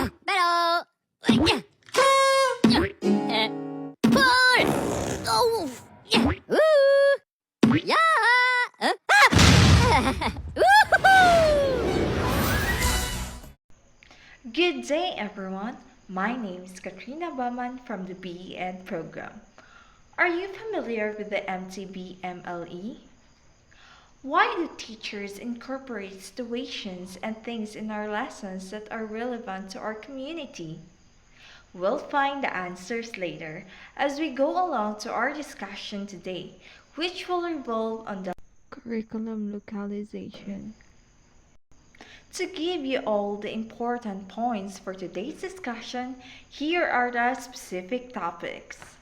Pero, pull! Oh! Woo! Yeah! Woohoo! Good day, everyone. My name is Katrina Baman from the BE Ed program. Are you familiar with the MTBMLE? Why do teachers incorporate situations and things in our lessons that are relevant to our community? We'll find the answers later as we go along to our discussion today, which will revolve on the Curriculum localization. To give you all the important points for today's discussion, here are the specific topics.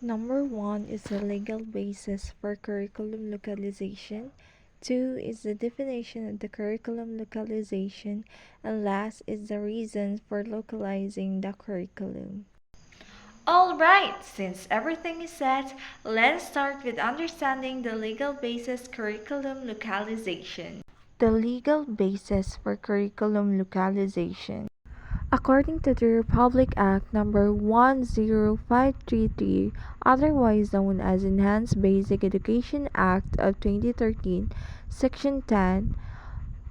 Number 1 is the legal basis for curriculum localization. 2 is the definition of the curriculum localization. And last is the reasons for localizing the curriculum. Alright, since everything is set, let's start with understanding the legal basis curriculum localization. The legal basis for curriculum localization. According to the Republic Act number 10533, otherwise known as Enhanced Basic Education Act of 2013, Section 10,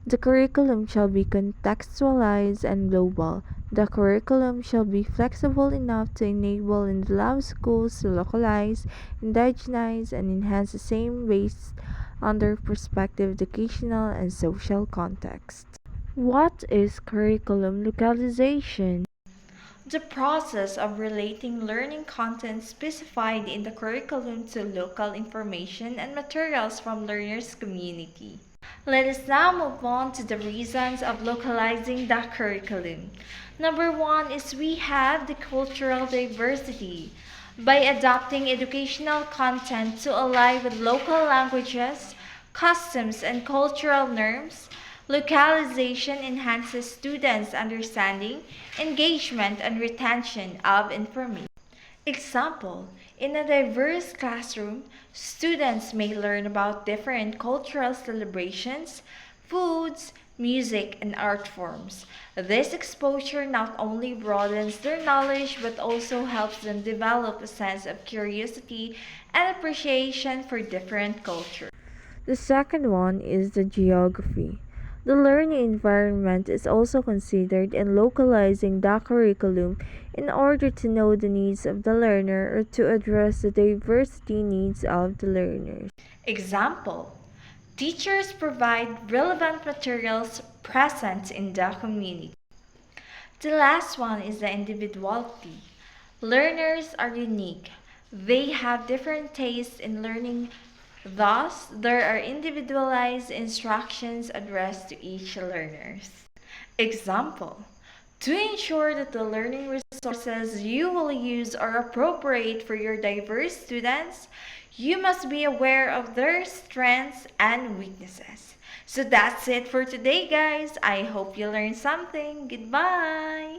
the curriculum shall be contextualized and global. The curriculum shall be flexible enough to enable and allow schools to localize, indigenize, and enhance the same based on their prospective educational and social context. What is curriculum localization? The process of relating learning content specified in the curriculum to local information and materials from learners' community. Let us now move on to the reasons of localizing the curriculum. Number 1 is we have the cultural diversity. By adapting educational content to align with local languages, customs, and cultural norms, localization enhances students' understanding, engagement, and retention of information. Example, in a diverse classroom, students may learn about different cultural celebrations, foods, music, and art forms. This exposure not only broadens their knowledge but also helps them develop a sense of curiosity and appreciation for different cultures. The second one is the geography. The learning environment is also considered in localizing the curriculum in order to know the needs of the learner or to address the diversity needs of the learners. Example, teachers provide relevant materials present in the community. The last one is the individuality. Learners are unique. They have different tastes in learning. Thus, there are individualized instructions addressed to each learner. Example, to ensure that the learning resources you will use are appropriate for your diverse students, you must be aware of their strengths and weaknesses. So that's it for today, guys. I hope you learned something. Goodbye.